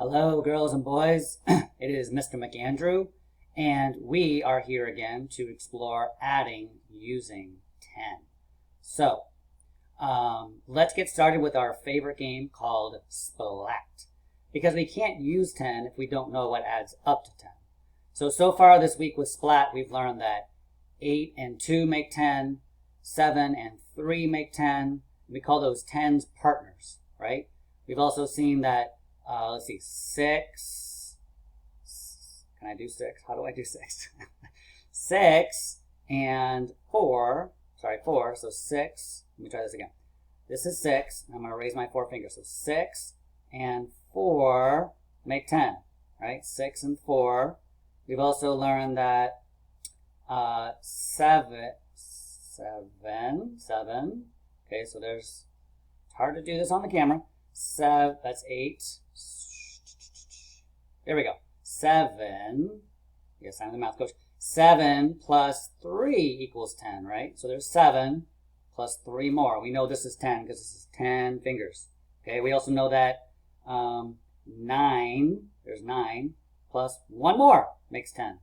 Hello, girls and boys. It is Mr. McAndrew, and we are here again to explore adding using 10. So, let's get started with our favorite game called Splat, because we can't use 10 if we don't know what adds up to 10. So far this week with Splat, we've learned that 8 and 2 make 10, 7 and 3 make 10. We call those 10's partners, right? We've also seen that let's see, 6. Can I do 6? How do I do 6? 6 and 4. Sorry, 4. So 6. Let me try this again. This is 6. I'm going to raise my 4 fingers. So 6 and 4 make 10. Right? 6 and 4. We've also learned that 7. Okay, so there's. It's hard to do this on the camera. 7. That's 8. There we go. 7. Yes, I'm the math coach. 7 plus 3 equals 10, right? So there's 7 plus 3 more. We know this is 10 because this is 10 fingers. Okay, we also know that 9, there's 9, plus 1 more makes 10,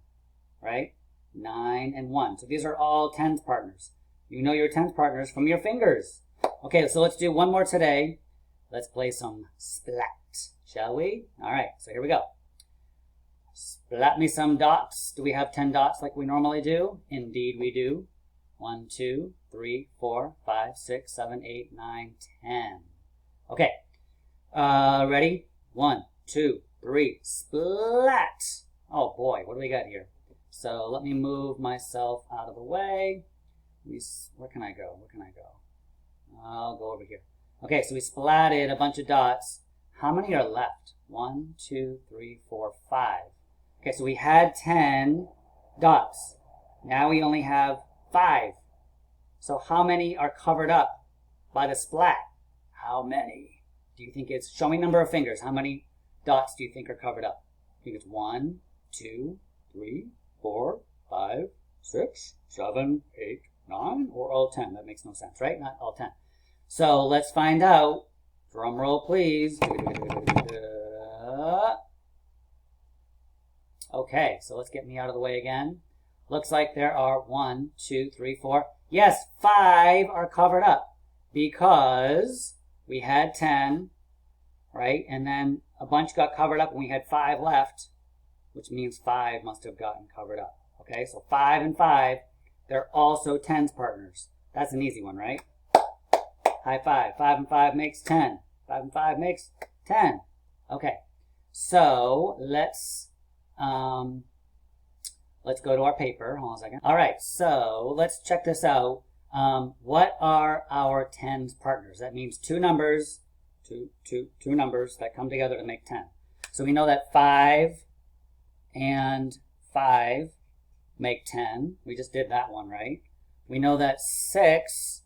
right? 9 and 1. So these are all 10's partners. You know your 10's partners from your fingers. Okay, so let's do one more today. Let's play some Splat, shall we? All right, so here we go. Splat me some dots. Do we have 10 dots like we normally do? Indeed we do. 1, 2, 3, 4, 5, 6, 7, 8, 9, 10. Okay, ready? 1, 2, 3, splat. Oh boy, what do we got here? So let me move myself out of the way. Where can I go? Where can I go? I'll go over here. Okay, so we splatted a bunch of dots. How many are left? 1, 2, 3, 4, 5. Okay, so we had 10 dots. Now we only have 5. So how many are covered up by the splat? How many? Do you think it's, show me number of fingers. How many dots do you think are covered up? I think it's 1, 2, 3, 4, 5, 6, 7, 8, 9, or all 10. That makes no sense, right? Not all 10. So let's find out. Drum roll, please. Okay, so let's get me out of the way again. Looks like there are 1, 2, 3, 4. Yes, 5 are covered up because we had 10, right? And then a bunch got covered up and we had 5 left, which means 5 must have gotten covered up. Okay, so 5 and 5, they're also 10's partners. That's an easy one, right? High five. 5 and 5 makes 10. 5 and 5 makes 10. Okay, so let's go to our paper. Hold on a second. All right, so let's check this out. What are our 10's partners? That means two numbers that come together to make 10. So we know that 5 and 5 make 10. We just did that one, right? We know that 6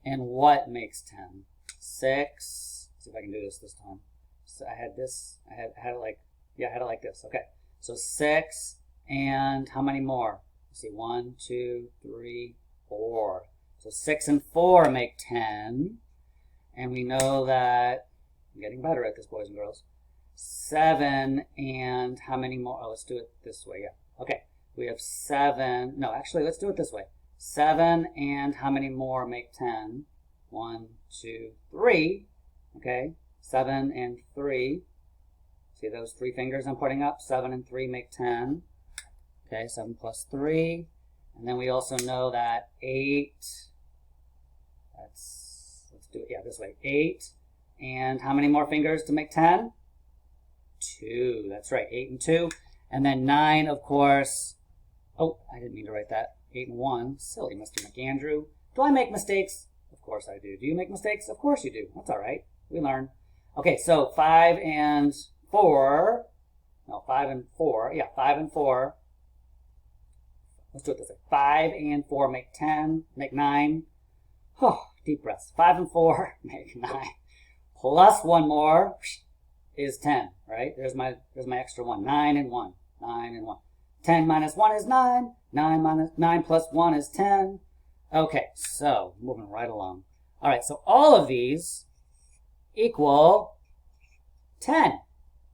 and what makes 10? 6. Let's see if I can do this time. So I had this. I had it like, yeah, I had it like this. Okay. So 6 and how many more? Let's see, 1, 2, 3, 4. So 6 and 4 make 10. And we know that, I'm getting better at this, boys and girls. 7 and how many more? Oh, let's do it this way. Yeah. Okay. We have 7. No, actually, let's do it this way. 7 and how many more make 10? 1, 2, 3. Okay. 7 and 3. See those 3 fingers I'm putting up? 7 and 3 make 10. Okay, 7 plus 3. And then we also know that 8. Let's do it, yeah, this way. 8. And how many more fingers to make 10? 2. That's right, 8 and 2. And then 9, of course. Oh, I didn't mean to write that. 8 and 1. Silly Mr. McAndrew. Do I make mistakes? Of course I do. Do you make mistakes? Of course you do. That's all right. We learn. Okay, so 5 and 4. No, 5 and 4. Yeah, 5 and 4. Let's do it this way. 5 and 4 make 10, make 9. Oh, deep breaths. 5 and 4 make 9. Plus 1 more is 10, right? There's my extra 1. 9 and 1. 9 and 1. 10 minus 1 is 9. 9 plus 1 is 10. Okay, so moving right along. All right, so all of these equal 10.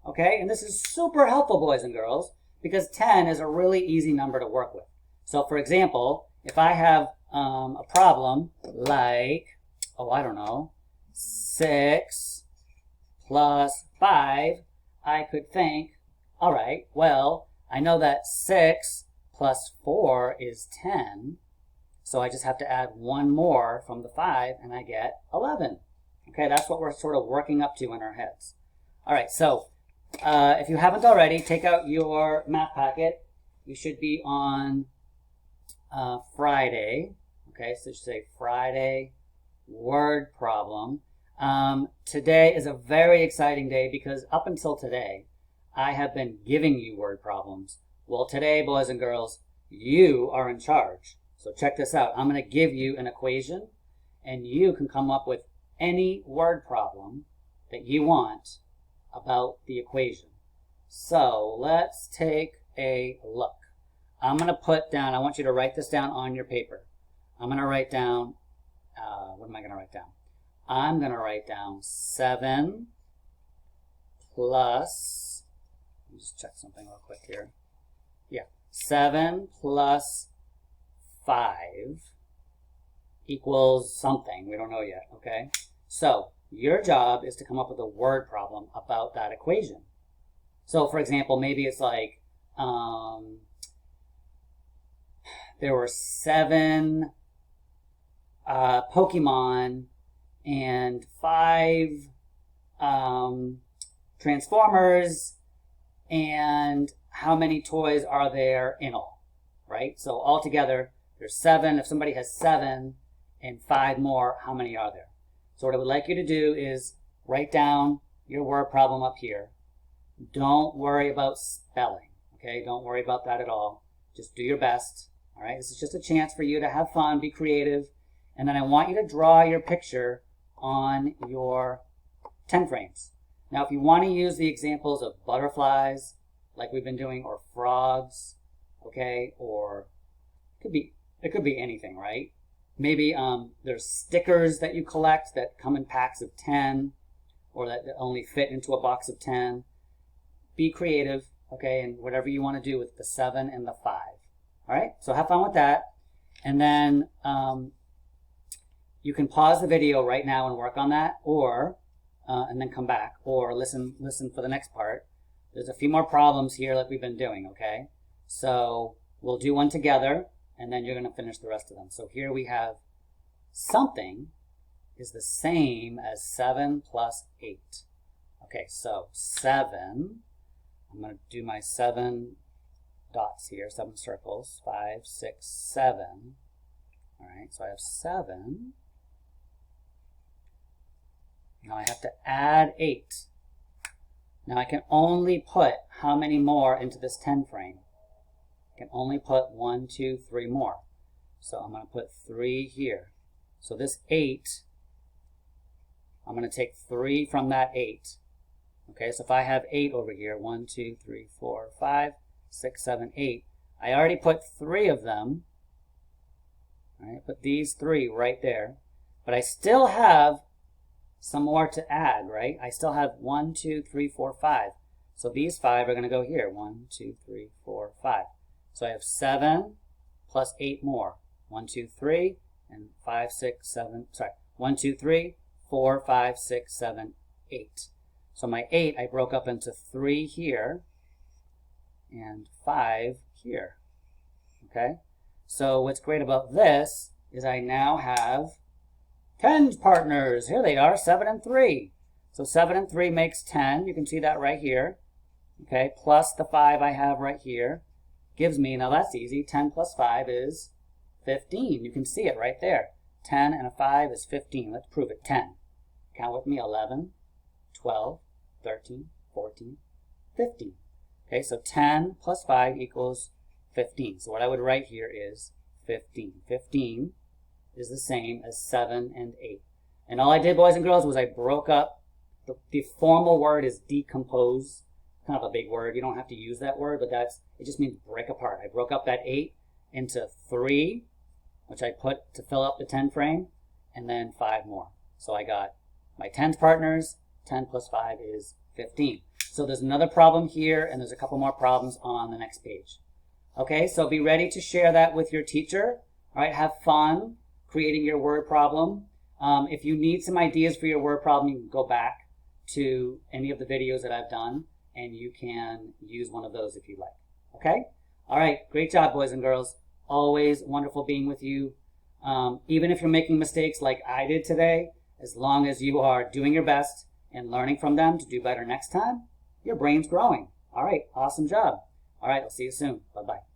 Okay, and this is super helpful, boys and girls, because 10 is a really easy number to work with. So for example, if I have a problem like, oh, I don't know, 6 plus 5, I could think, all right, well, I know that 6 plus 4 is 10, so I just have to add one more from the 5, and I get 11. Okay, that's what we're sort of working up to in our heads. All right, so if you haven't already, take out your math packet. You should be on Friday. Okay, so it should say Friday word problem. Today is a very exciting day because up until today, I have been giving you word problems. Well, today, boys and girls, you are in charge. So check this out. I'm going to give you an equation, and you can come up with any word problem that you want about the equation. So let's take a look. I'm going to put down, I want you to write this down on your paper. I'm going to write down, what am I going to write down? I'm going to write down 7 plus, let me just check something real quick here. Yeah, 7 plus 5 equals something. We don't know yet, okay? So your job is to come up with a word problem about that equation. So for example, maybe it's like, there were 7 Pokemon and 5 Transformers, and how many toys are there in all, right? So altogether, there's 7. If somebody has 7 and 5 more, how many are there? So what I would like you to do is write down your word problem up here. Don't worry about spelling, okay? Don't worry about that at all. Just do your best, all right? This is just a chance for you to have fun, be creative, and then I want you to draw your picture on your 10 frames. Now, if you want to use the examples of butterflies, like we've been doing, or frogs, okay, or it could be anything, right? Maybe there's stickers that you collect that come in packs of 10, or that only fit into a box of 10. Be creative, okay, and whatever you want to do with the 7 and the 5. All right, so have fun with that. And then you can pause the video right now and work on that, or and then come back, or listen for the next part. There's a few more problems here like we've been doing, okay? So we'll do one together, and then you're going to finish the rest of them. So here we have something is the same as 7 plus 8. Okay, so 7, I'm going to do my 7 dots here, 7 circles, 5, 6, 7. All right, so I have 7. Now I have to add 8. Now I can only put how many more into this 10 frame? I can only put 1, 2, 3 more. So I'm going to put 3 here. So this 8, I'm going to take 3 from that 8. Okay, so if I have 8 over here, 1, 2, 3, 4, 5, 6, 7, 8. I already put 3 of them. All right, put these 3 right there. But I still have some more to add, right? I still have 1, 2, 3, 4, 5. So these 5 are going to go here. 1, 2, 3, 4, 5. So I have 7 plus 8 more. 1, 2, 3, and 5, 6, 7. Sorry, 1, 2, 3, 4, 5, 6, 7, 8. So my 8 I broke up into 3 here and 5 here. Okay? So what's great about this is I now have 10 partners. Here they are, 7 and 3. So 7 and 3 makes 10. You can see that right here. Okay, plus the 5 I have right here gives me, now that's easy, 10 plus 5 is 15. You can see it right there. 10 and a 5 is 15. Let's prove it. 10. Count with me. 11, 12, 13, 14, 15. Okay, so 10 plus 5 equals 15. So what I would write here is 15. 15 is the same as 7 and 8. And all I did, boys and girls, was I broke up, the formal word is decompose. Kind of a big word. You don't have to use that word, but it just means break apart. I broke up that 8 into 3, which I put to fill up the 10 frame, and then 5 more. So I got my 10 partners. 10 plus 5 is 15. So there's another problem here, and there's a couple more problems on the next page. Okay, so be ready to share that with your teacher. All right, have fun creating your word problem. If you need some ideas for your word problem, you can go back to any of the videos that I've done, and you can use one of those if you like. Okay? All right, great job, boys and girls. Always wonderful being with you. Even if you're making mistakes like I did today, as long as you are doing your best and learning from them to do better next time, your brain's growing. All right, awesome job. All right, I'll see you soon. Bye-bye.